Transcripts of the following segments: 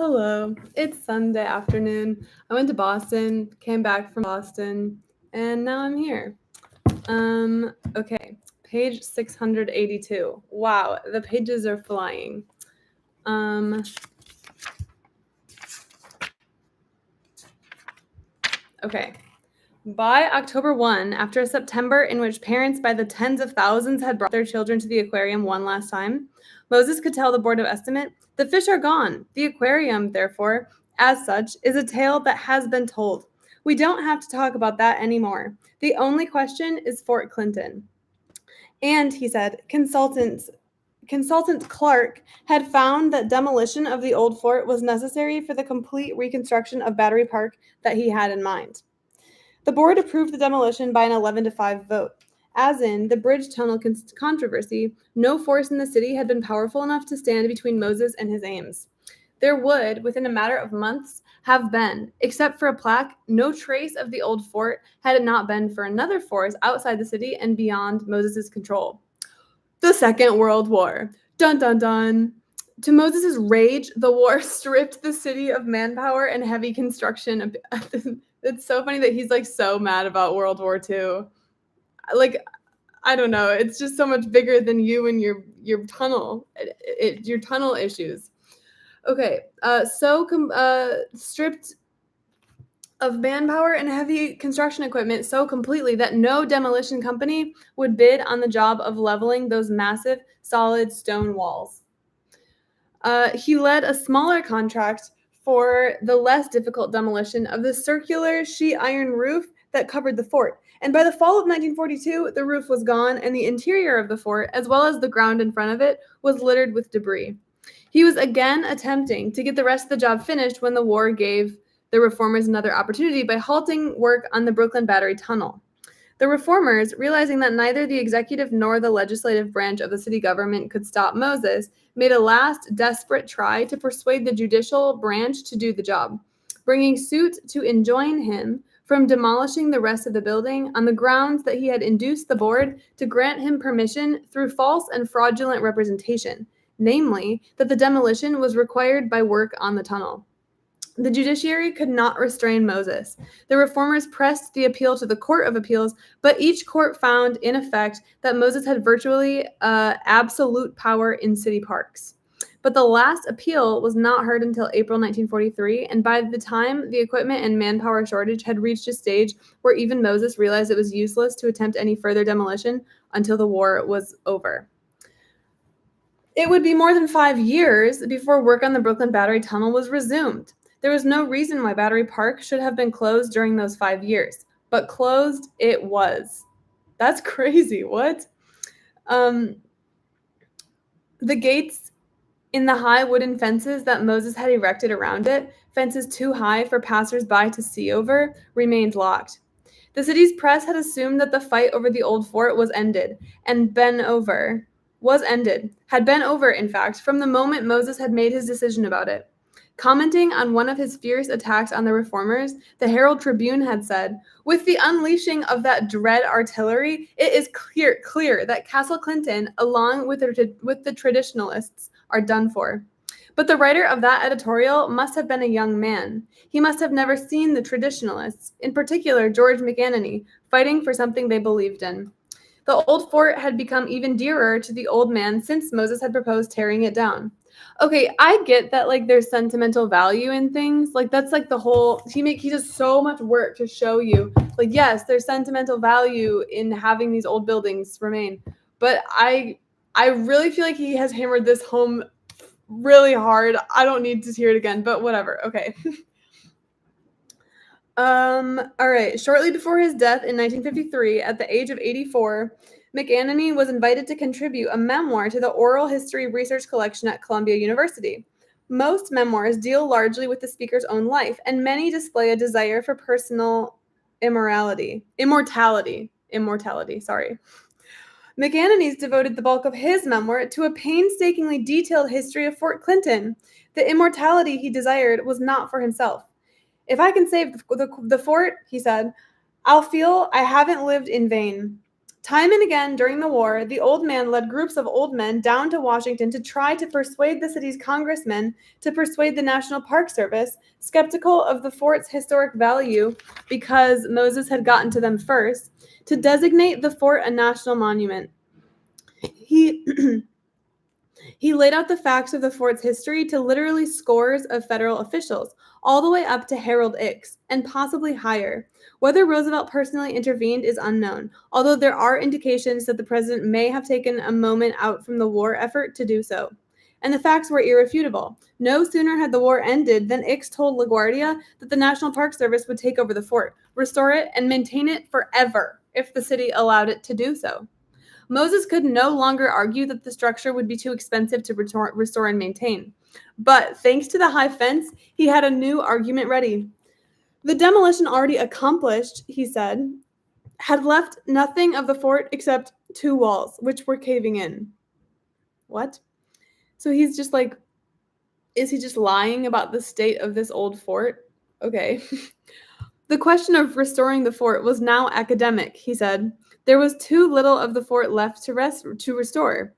Hello. It's Sunday afternoon. I went to Boston, came back from Boston, and now I'm here. Okay. Page 682. Wow, the pages are flying. Um, okay. By October 1, after a September in which parents by the tens of thousands had brought their children to the aquarium one last time, Moses could tell the Board of Estimate, the fish are gone. The aquarium, therefore, as such, is a tale that has been told. We don't have to talk about that anymore. The only question is Fort Clinton. And, he said, Consultant Clark had found that demolition of the old fort was necessary for the complete reconstruction of Battery Park that he had in mind. The board approved the demolition by an 11-5 vote. As in the bridge tunnel controversy, no force in the city had been powerful enough to stand between Moses and his aims. There would, within a matter of months, have been, except for a plaque, no trace of the old fort had it not been for another force outside the city and beyond Moses' control. The Second World War. Dun dun dun. To Moses' rage, the war stripped the city of manpower and heavy construction. It's so funny that he's like so mad about World War II. Like, I don't know. It's just so much bigger than you and your tunnel, your tunnel issues. Okay, stripped of manpower and heavy construction equipment so completely that no demolition company would bid on the job of leveling those massive, solid stone walls. He led a smaller contract for the less difficult demolition of the circular sheet iron roof that covered the fort. And by the fall of 1942, the roof was gone, and the interior of the fort, as well as the ground in front of it, was littered with debris. He was again attempting to get the rest of the job finished when the war gave the reformers another opportunity by halting work on the Brooklyn Battery Tunnel. The reformers, realizing that neither the executive nor the legislative branch of the city government could stop Moses, made a last desperate try to persuade the judicial branch to do the job, bringing suit to enjoin him from demolishing the rest of the building on the grounds that he had induced the board to grant him permission through false and fraudulent representation, namely, that the demolition was required by work on the tunnel. The judiciary could not restrain Moses. The reformers pressed the appeal to the Court of Appeals, but each court found, in effect, that Moses had virtually absolute power in city parks. But the last appeal was not heard until April 1943, and by the time the equipment and manpower shortage had reached a stage where even Moses realized it was useless to attempt any further demolition until the war was over. It would be more than 5 years before work on the Brooklyn Battery Tunnel was resumed. There was no reason why Battery Park should have been closed during those 5 years, but closed it was. That's crazy. What? The gates in the high wooden fences that Moses had erected around it, fences too high for passers-by to see over, remained locked. The city's press had assumed that the fight over the old fort was ended, and had been over, in fact, from the moment Moses had made his decision about it. Commenting on one of his fierce attacks on the reformers, the Herald Tribune had said, "With the unleashing of that dread artillery, it is clear that Castle Clinton, along with the traditionalists, are done for." But the writer of that editorial must have been a young man. He must have never seen the traditionalists, in particular George McAnany, fighting for something they believed in. The old fort had become even dearer to the old man since Moses had proposed tearing it down. Okay, I get that like there's sentimental value in things. Like that's like the whole he does so much work to show you. Like yes, there's sentimental value in having these old buildings remain. But I really feel like he has hammered this home really hard. I don't need to hear it again, but whatever. Okay. All right. Shortly before his death in 1953, at the age of 84, McAnany was invited to contribute a memoir to the oral history research collection at Columbia University. Most memoirs deal largely with the speaker's own life, and many display a desire for personal immortality, sorry. McAnany's devoted the bulk of his memoir to a painstakingly detailed history of Fort Clinton. The immortality he desired was not for himself. "If I can save the fort," he said, "I'll feel I haven't lived in vain." Time and again during the war, the old man led groups of old men down to Washington to try to persuade the city's congressmen to persuade the National Park Service, skeptical of the fort's historic value because Moses had gotten to them first, to designate the fort a national monument. He He laid out the facts of the fort's history to literally scores of federal officials, all the way up to Harold Ickes, and possibly higher. Whether Roosevelt personally intervened is unknown, although there are indications that the president may have taken a moment out from the war effort to do so. And the facts were irrefutable. No sooner had the war ended than Ickes told LaGuardia that the National Park Service would take over the fort, restore it, and maintain it forever if the city allowed it to do so. Moses could no longer argue that the structure would be too expensive to restore and maintain. But thanks to the high fence, he had a new argument ready. The demolition already accomplished, he said, had left nothing of the fort except 2 walls, which were caving in. What? So he's just like, is he just lying about the state of this old fort? Okay. The question of restoring the fort was now academic, he said. There was too little of the fort left to restore.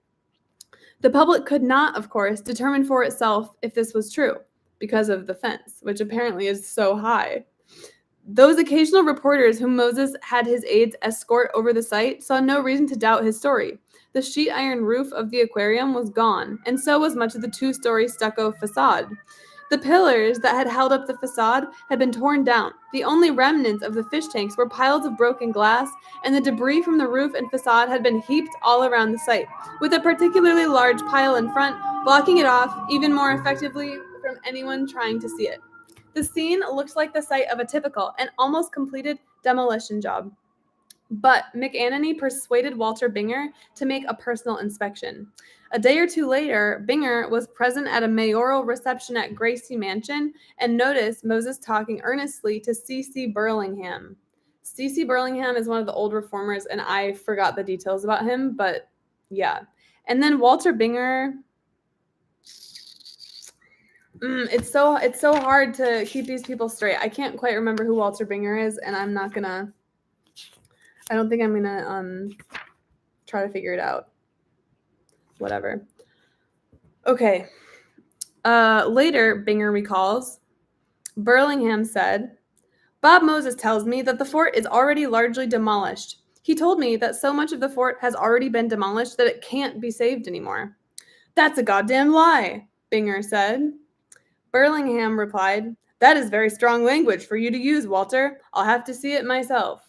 The public could not, of course, determine for itself if this was true, because of the fence, which apparently is so high. Those occasional reporters whom Moses had his aides escort over the site saw no reason to doubt his story. The sheet iron roof of the aquarium was gone, and so was much of the 2-story stucco facade. The pillars that had held up the facade had been torn down. The only remnants of the fish tanks were piles of broken glass, and the debris from the roof and facade had been heaped all around the site, with a particularly large pile in front, blocking it off even more effectively from anyone trying to see it. The scene looked like the site of a typical and almost completed demolition job. But McAnany persuaded Walter Binger to make a personal inspection. A day or two later, Binger was present at a mayoral reception at Gracie Mansion and noticed Moses talking earnestly to C.C. Burlingham. C.C. Burlingham is one of the old reformers, and I forgot the details about him, but yeah. And then Walter Binger, it's so hard to keep these people straight. I can't quite remember who Walter Binger is, and I don't think I'm gonna try to figure it out. Whatever. Okay. Later, Binger recalls, Burlingham said, Bob Moses tells me that the fort is already largely demolished. He told me that so much of the fort has already been demolished that it can't be saved anymore. That's a goddamn lie, Binger said. Burlingham replied, that is very strong language for you to use, Walter. I'll have to see it myself.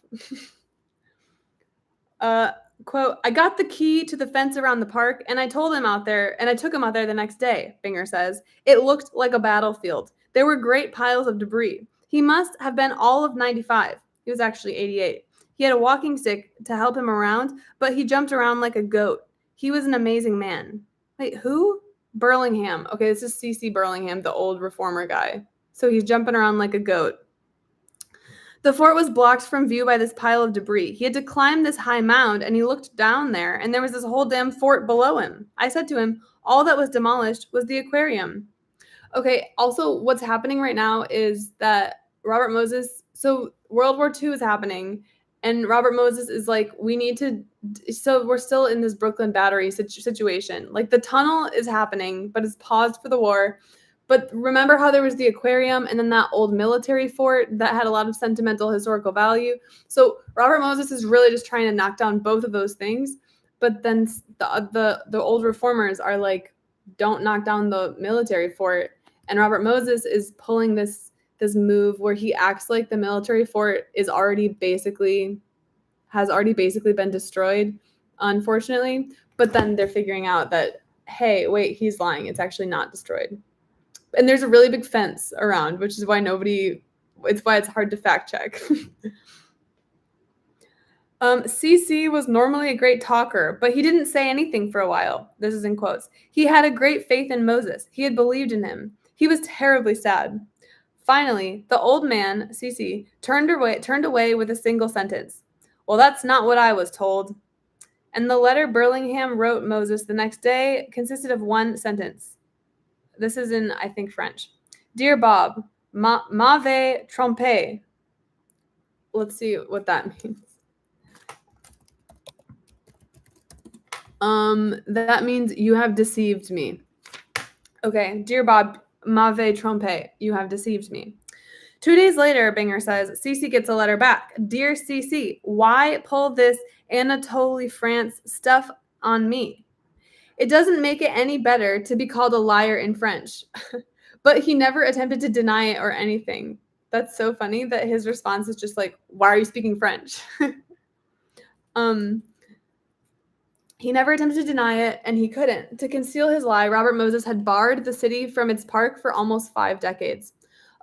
Quote, I got the key to the fence around the park and I took him out there the next day, Binger says. It looked like a battlefield. There were great piles of debris. He must have been all of 95. He was actually 88. He had a walking stick to help him around, but he jumped around like a goat. He was an amazing man. Wait, who? Burlingham. Okay, this is C.C. Burlingham, the old reformer guy. So he's jumping around like a goat. The fort was blocked from view by this pile of debris. He had to climb this high mound, and he looked down there, and there was this whole damn fort below him. I said to him, all that was demolished was the aquarium. Okay, also what's happening right now is that Robert Moses, so World War II is happening, and Robert Moses is like, so we're still in this Brooklyn Battery situation. Like the tunnel is happening, but it's paused for the war. But remember how there was the aquarium and then that old military fort that had a lot of sentimental historical value? So Robert Moses is really just trying to knock down both of those things. But then the old reformers are like, don't knock down the military fort. And Robert Moses is pulling this move where he acts like the military fort has already basically been destroyed, unfortunately. But then they're figuring out that, hey, wait, he's lying. It's actually not destroyed. And there's a really big fence around, which is why it's hard to fact check. CC was normally a great talker, but he didn't say anything for a while. This is in quotes. He had a great faith in Moses. He had believed in him. He was terribly sad. Finally, the old man, CC, turned away with a single sentence. Well, that's not what I was told. And the letter Burlingham wrote Moses the next day consisted of one sentence. This is in, I think, French. Dear Bob, m'avez trompé. Let's see what that means. That means you have deceived me. Okay, dear Bob, m'avez trompé. You have deceived me. 2 days later, Binger says, Cece gets a letter back. Dear Cece, why pull this Anatoly France stuff on me? It doesn't make it any better to be called a liar in French. But he never attempted to deny it or anything. That's so funny that his response is just like, why are you speaking French? He never attempted to deny it, and he couldn't. To conceal his lie, Robert Moses had barred the city from its park for almost 5 decades.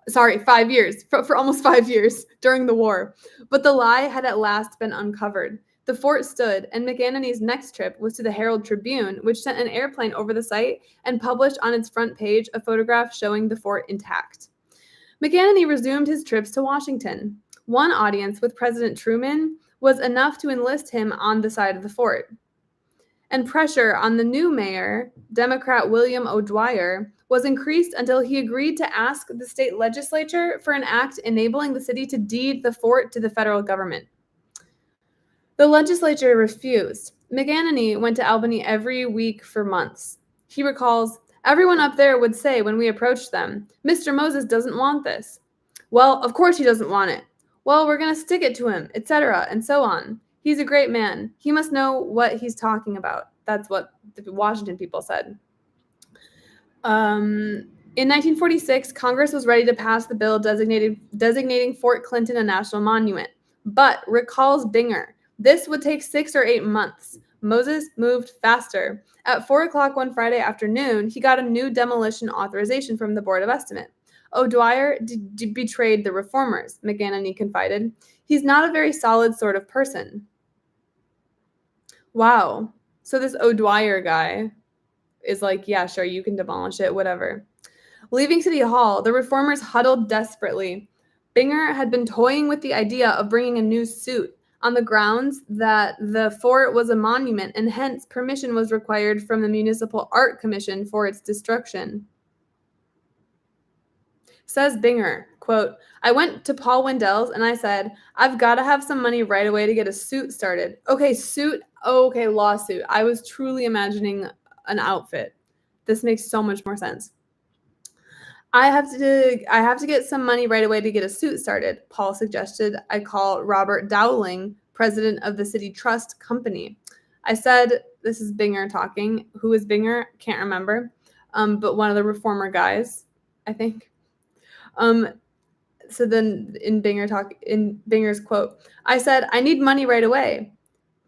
Sorry, 5 years, for almost 5 years during the war. But the lie had at last been uncovered. The fort stood, and McAnany's next trip was to the Herald Tribune, which sent an airplane over the site and published on its front page a photograph showing the fort intact. McAnany resumed his trips to Washington. One audience with President Truman was enough to enlist him on the side of the fort. And pressure on the new mayor, Democrat William O'Dwyer, was increased until he agreed to ask the state legislature for an act enabling the city to deed the fort to the federal government. The legislature refused. McAnany went to Albany every week for months. He recalls, everyone up there would say when we approached them, Mr. Moses doesn't want this. Well, of course he doesn't want it. Well, we're going to stick it to him, etc., and so on. He's a great man. He must know what he's talking about. That's what the Washington people said. In 1946, Congress was ready to pass the bill designating Fort Clinton a national monument. But, recalls Binger, this would take 6 or 8 months. Moses moved faster. At 4 o'clock one Friday afternoon, he got a new demolition authorization from the Board of Estimate. O'Dwyer betrayed the reformers, McAnany confided. He's not a very solid sort of person. Wow. So this O'Dwyer guy is like, yeah, sure, you can demolish it, whatever. Leaving City Hall, the reformers huddled desperately. Binger had been toying with the idea of bringing a new suit on the grounds that the fort was a monument and hence permission was required from the Municipal Art Commission for its destruction. Says Binger, quote, I went to Paul Wendell's and I said, I've got to have some money right away to get a suit started. Okay, suit. Oh, okay, lawsuit. I was truly imagining an outfit. This makes so much more sense. I have to get some money right away to get a suit started. Paul suggested I call Robert Dowling, president of the City Trust Company. I said, this is Binger talking. Who is Binger? Can't remember. But one of the reformer guys, I think. So then in Binger's quote, I said, I need money right away.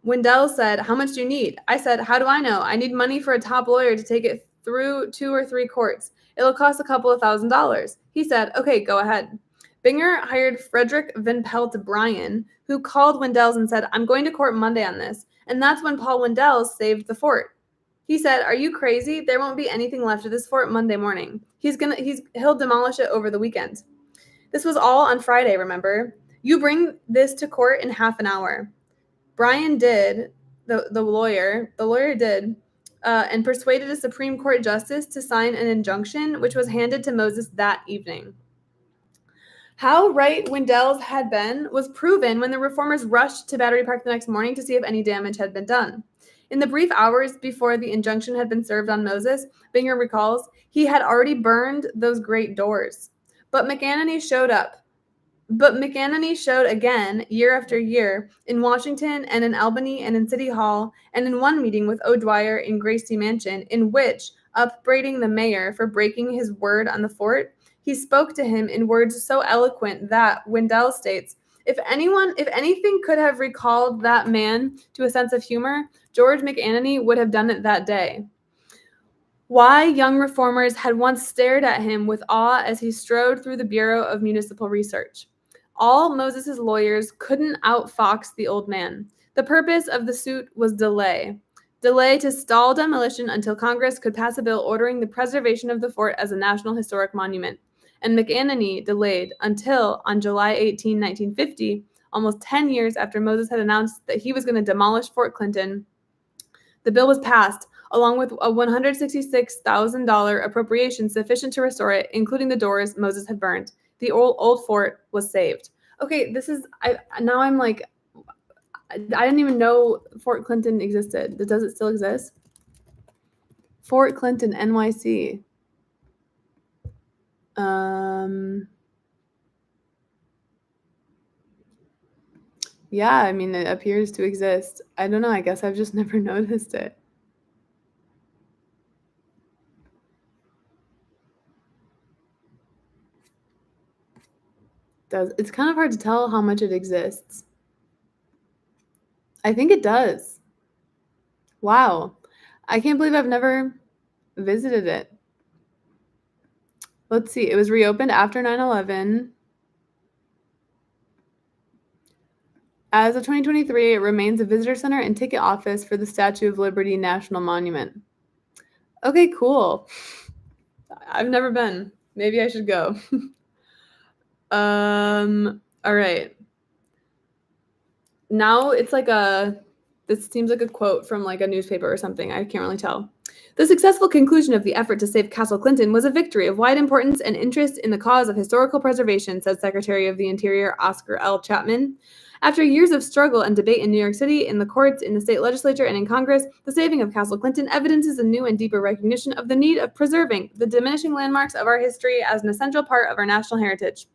Wendell said, how much do you need? I said, how do I know? I need money for a top lawyer to take it through 2 or 3 courts. It'll cost a couple of $1,000s. He said, okay, go ahead. Binger hired Frederick Van Pelt Bryan, who called Wendell's and said, I'm going to court Monday on this. And that's when Paul Wendell saved the fort. He said, are you crazy? There won't be anything left of this fort Monday morning. He'll demolish it over the weekend. This was all on Friday, remember? You bring this to court in half an hour. Bryan did, the lawyer did, and persuaded a Supreme Court justice to sign an injunction, which was handed to Moses that evening. How right Wendell's had been was proven when the reformers rushed to Battery Park the next morning to see if any damage had been done. In the brief hours before the injunction had been served on Moses, Binger recalls, he had already burned those great doors. But McAnany showed again year after year in Washington and in Albany and in City Hall and in one meeting with O'Dwyer in Gracie Mansion in which, upbraiding the mayor for breaking his word on the fort, he spoke to him in words so eloquent that, Wendell states, if anything could have recalled that man to a sense of humor, George McAnany would have done it that day. Why young reformers had once stared at him with awe as he strode through the Bureau of Municipal Research. All Moses' lawyers couldn't outfox the old man. The purpose of the suit was delay. Delay to stall demolition until Congress could pass a bill ordering the preservation of the fort as a National Historic Monument. And McAnany delayed until, on July 18, 1950, almost 10 years after Moses had announced that he was going to demolish Fort Clinton, the bill was passed, along with a $166,000 appropriation sufficient to restore it, including the doors Moses had burned. The old fort was saved. Okay, I'm like, I didn't even know Fort Clinton existed. Does it still exist? Fort Clinton, NYC. Yeah, I mean, it appears to exist. I don't know. I guess I've just never noticed it. It's kind of hard to tell how much it exists. I think it does. Wow. I can't believe I've never visited it. Let's see. It was reopened after 9/11. As of 2023, it remains a visitor center and ticket office for the Statue of Liberty National Monument. Okay, cool. I've never been. Maybe I should go. All right. Now it's like this seems like a quote from like a newspaper or something. I can't really tell. The successful conclusion of the effort to save Castle Clinton was a victory of wide importance and interest in the cause of historical preservation, said Secretary of the Interior Oscar L. Chapman. After years of struggle and debate in New York City, in the courts, in the state legislature, and in Congress, the saving of Castle Clinton evidences a new and deeper recognition of the need of preserving the diminishing landmarks of our history as an essential part of our national heritage.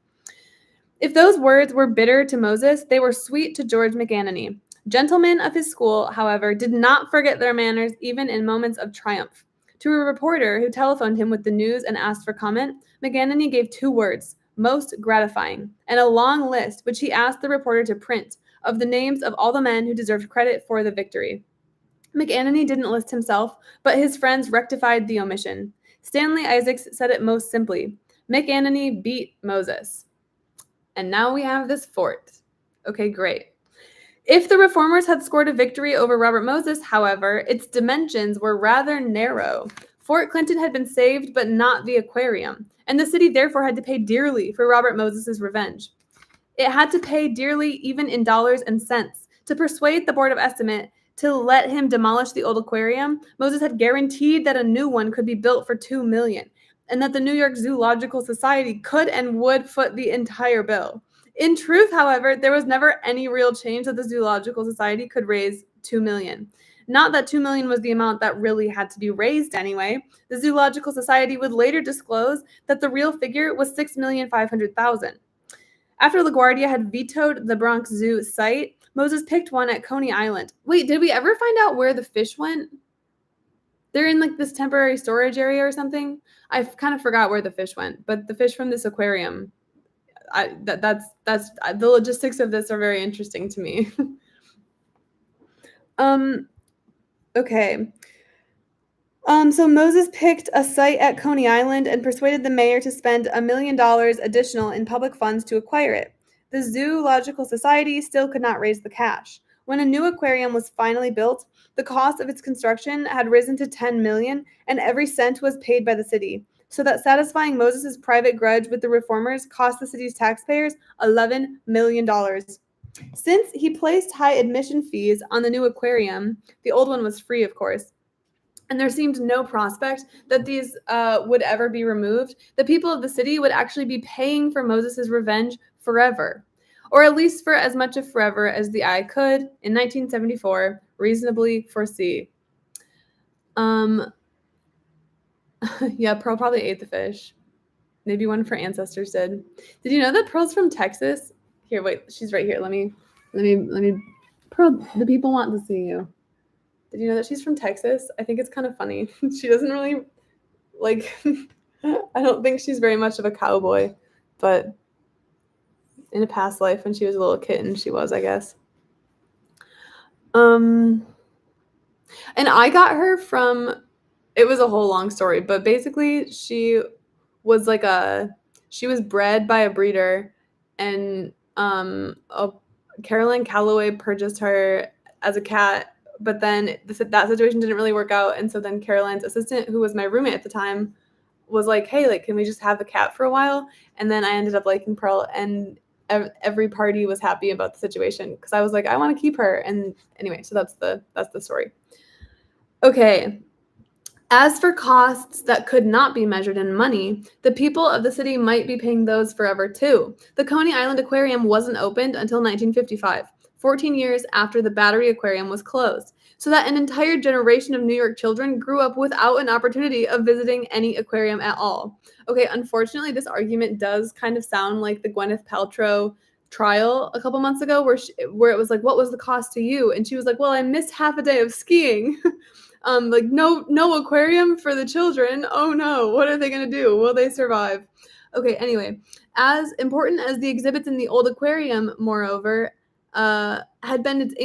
If those words were bitter to Moses, they were sweet to George McAnany. Gentlemen of his school, however, did not forget their manners even in moments of triumph. To a reporter who telephoned him with the news and asked for comment, McAnany gave 2 words, most gratifying, and a long list, which he asked the reporter to print, of the names of all the men who deserved credit for the victory. McAnany didn't list himself, but his friends rectified the omission. Stanley Isaacs said it most simply, McAnany beat Moses. And now we have this fort. Okay, great. If the reformers had scored a victory over Robert Moses, however, its dimensions were rather narrow. Fort Clinton had been saved, but not the aquarium, and the city therefore had to pay dearly for Robert Moses's revenge. It had to pay dearly even in dollars and cents. To persuade the Board of Estimate to let him demolish the old aquarium, Moses had guaranteed that a new one could be built for $2 million, and that the New York Zoological Society could and would foot the entire bill. In truth, however, there was never any real change that the Zoological Society could raise $2 million. Not that $2 million was the amount that really had to be raised anyway. The Zoological Society would later disclose that the real figure was $6,500,000. After LaGuardia had vetoed the Bronx Zoo site, Moses picked one at Coney Island. Wait, did we ever find out where the fish went? They're in like this temporary storage area or something. I kind of forgot where the fish went, but the fish from this aquarium, that's the logistics of this are very interesting to me. Okay. So Moses picked a site at Coney Island and persuaded the mayor to spend $1 million additional in public funds to acquire it. The Zoological Society still could not raise the cash. When a new aquarium was finally built, the cost of its construction had risen to $10 million, and every cent was paid by the city, so that satisfying Moses's private grudge with the reformers cost the city's taxpayers $11 million. Since he placed high admission fees on the new aquarium, the old one was free, of course, and there seemed no prospect that these would ever be removed, the people of the city would actually be paying for Moses's revenge forever, or at least for as much of forever as the eye could, in 1974, reasonably foresee. Yeah, Pearl probably ate the fish. Maybe one of her ancestors did. Did you know that Pearl's from Texas? Here, wait, she's right here. Let me. Pearl, the people want to see you. Did you know that she's from Texas? I think it's kind of funny. She doesn't really, like, I don't think she's very much of a cowboy, but in a past life when she was a little kitten, she was, I guess. And I got her from, it was a whole long story, but basically she was she was bred by a breeder, and Caroline Calloway purchased her as a cat. But then that situation didn't really work out. And so then Caroline's assistant, who was my roommate at the time, was like, hey, like, can we just have the cat for a while? And then I ended up liking Pearl, and every party was happy about the situation because I was like, I want to keep her. And anyway, so that's the story. Okay. As for costs that could not be measured in money, the people of the city might be paying those forever too. The Coney Island Aquarium wasn't opened until 1955. 14 years after the Battery Aquarium was closed, so that an entire generation of New York children grew up without an opportunity of visiting any aquarium at all. Okay, unfortunately, this argument does kind of sound like the Gwyneth Paltrow trial a couple months ago where it was like, what was the cost to you? And she was like, well, I missed half a day of skiing. Like no aquarium for the children. Oh no, what are they gonna do? Will they survive? Okay, anyway, as important as the exhibits in the old aquarium, moreover, had been its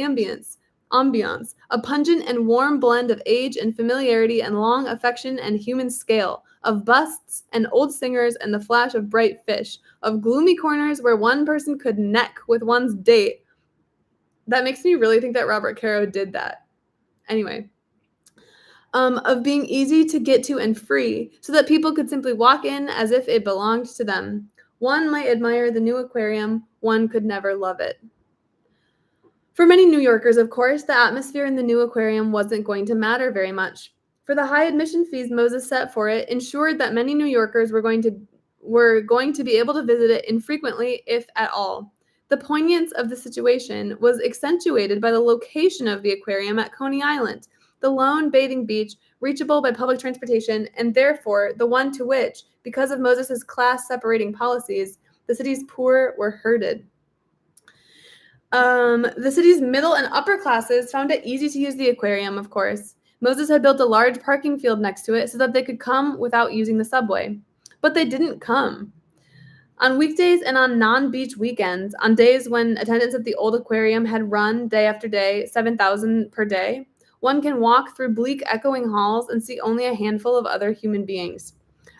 ambiance, a pungent and warm blend of age and familiarity and long affection and human scale, of busts and old singers and the flash of bright fish, of gloomy corners where one person could neck with one's date. That makes me really think that Robert Caro did that. Anyway. Of being easy to get to and free, so that people could simply walk in as if it belonged to them. One might admire the new aquarium, one could never love it. For many New Yorkers, of course, the atmosphere in the new aquarium wasn't going to matter very much. For the high admission fees Moses set for it ensured that many New Yorkers were going to be able to visit it infrequently, if at all. The poignance of the situation was accentuated by the location of the aquarium at Coney Island, the lone bathing beach reachable by public transportation, and therefore the one to which, because of Moses' class-separating policies, the city's poor were herded. The city's middle and upper classes found it easy to use the aquarium, of course. Moses had built a large parking field next to it so that they could come without using the subway. But they didn't come. On weekdays and on non-beach weekends, on days when attendance at the old aquarium had run day after day, 7,000 per day, one can walk through bleak, echoing halls and see only a handful of other human beings.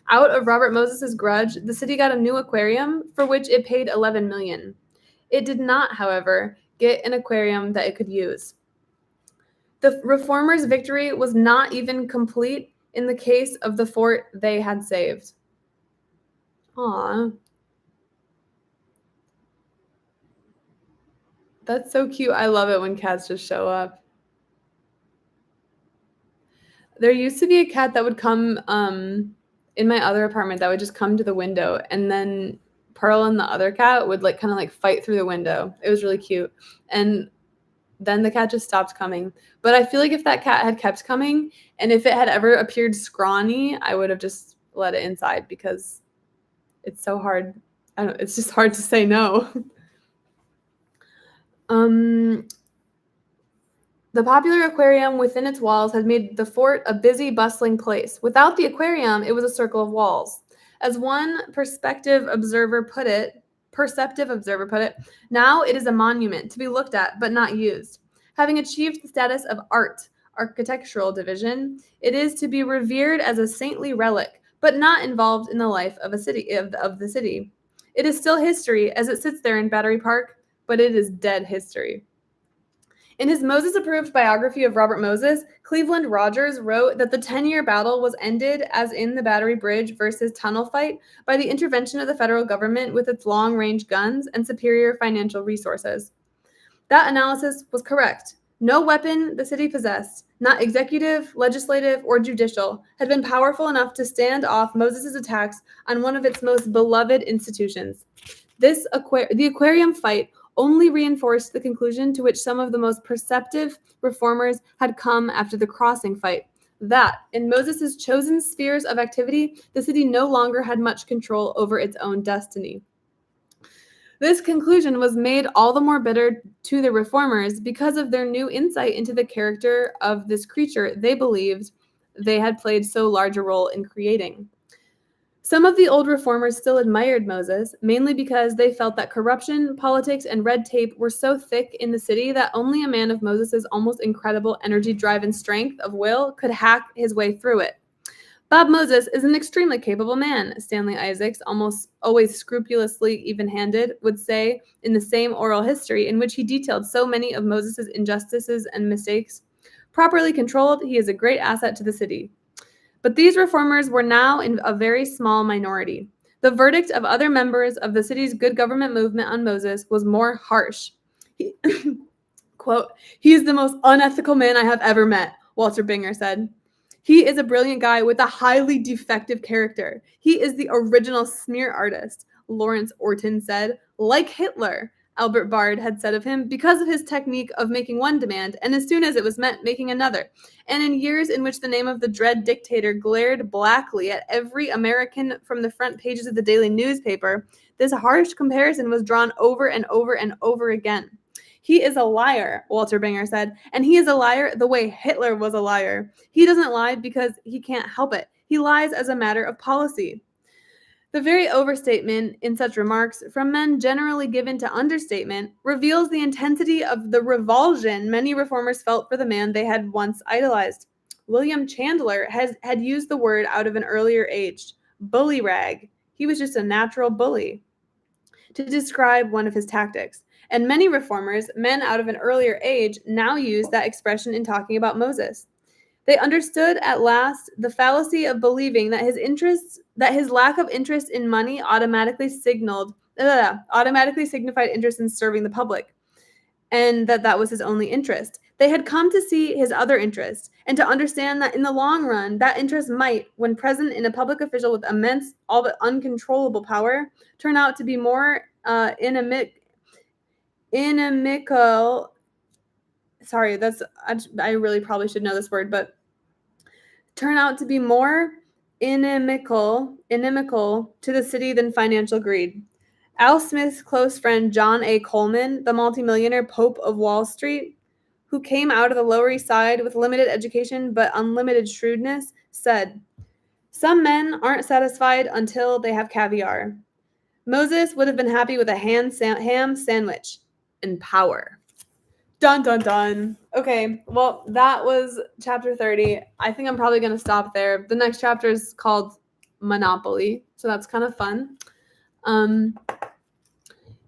Out of Robert Moses' grudge, the city got a new aquarium for which it paid $11 million. It did not, however, get an aquarium that it could use. The reformers' victory was not even complete in the case of the fort they had saved. Aww. That's so cute. I love it when cats just show up. There used to be a cat that would come in my other apartment that would just come to the window, and then Pearl and the other cat would kind of fight through the window. It was really cute. And then the cat just stopped coming. But I feel like if that cat had kept coming, and if it had ever appeared scrawny, I would have just let it inside because it's so hard. It's just hard to say no. The popular aquarium within its walls had made the fort a busy, bustling place. Without the aquarium, it was a circle of walls. As one perceptive observer put it, now it is a monument to be looked at but not used. Having achieved the status of architectural division, it is to be revered as a saintly relic, but not involved in the life of the city. It is still history as it sits there in Battery Park, but it is dead history. In his Moses-approved biography of Robert Moses, Cleveland Rogers wrote that the 10-year battle was ended, as in the Battery Bridge versus tunnel fight, by the intervention of the federal government with its long-range guns and superior financial resources. That analysis was correct. No weapon the city possessed, not executive, legislative, or judicial, had been powerful enough to stand off Moses' attacks on one of its most beloved institutions. The aquarium fight only reinforced the conclusion to which some of the most perceptive reformers had come after the crossing fight, that, in Moses' chosen spheres of activity, the city no longer had much control over its own destiny. This conclusion was made all the more bitter to the reformers because of their new insight into the character of this creature they believed they had played so large a role in creating. Some of the old reformers still admired Moses, mainly because they felt that corruption, politics, and red tape were so thick in the city that only a man of Moses' almost incredible energy, drive, and strength of will could hack his way through it. Bob Moses is an extremely capable man, Stanley Isaacs, almost always scrupulously even-handed, would say in the same oral history in which he detailed so many of Moses' injustices and mistakes. Properly controlled, he is a great asset to the city. But these reformers were now in a very small minority. The verdict of other members of the city's good government movement on Moses was more harsh. Quote, "He is the most unethical man I have ever met," Walter Binger said. "He is a brilliant guy with a highly defective character. He is the original smear artist," Lawrence Orton said. "Like Hitler. Albert Bard had said of him, because of his technique of making one demand, and as soon as it was met, making another. And in years in which the name of the dread dictator glared blackly at every American from the front pages of the daily newspaper, this harsh comparison was drawn over and over and over again. He is a liar, Walter Banger said, and he is a liar the way Hitler was a liar. He doesn't lie because he can't help it. He lies as a matter of policy. The very overstatement in such remarks, from men generally given to understatement, reveals the intensity of the revulsion many reformers felt for the man they had once idolized. William Chandler had used the word out of an earlier age, bully rag. He was just a natural bully, to describe one of his tactics. And many reformers, men out of an earlier age, now use that expression in talking about Moses. They understood at last the fallacy of believing that his lack of interest in money automatically signified interest in serving the public, and that was his only interest. They had come to see his other interest, and to understand that in the long run, that interest might, when present in a public official with immense, all but uncontrollable power, turn out to be more inimical. Sorry, I really probably should know this word, but turn out to be more inimical to the city than financial greed. Al Smith's close friend John A. Coleman, the multimillionaire Pope of Wall Street, who came out of the Lower East Side with limited education but unlimited shrewdness, said, "Some men aren't satisfied until they have caviar. Moses would have been happy with a ham sandwich and power." Dun, dun, dun. Okay, well, that was chapter 30. I think I'm probably going to stop there. The next chapter is called Monopoly, so that's kind of fun.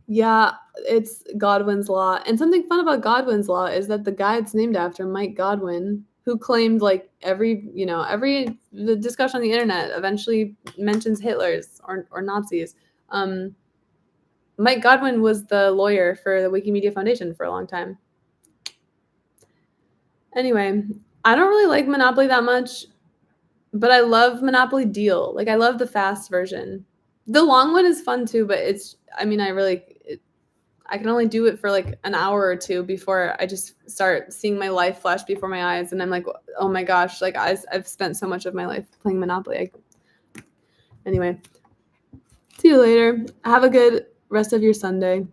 Yeah, it's Godwin's Law. And something fun about Godwin's Law is that the guy it's named after, Mike Godwin, who claimed like every the discussion on the internet eventually mentions Hitler's or Nazis. Mike Godwin was the lawyer for the Wikimedia Foundation for a long time. Anyway, I don't really like Monopoly that much, but I love Monopoly Deal. Like, I love the fast version. The long one is fun too, but I can only do it for like an hour or two before I just start seeing my life flash before my eyes, and I'm like, oh my gosh, like I've spent so much of my life playing Monopoly. Anyway, see you later. Have a good rest of your Sunday.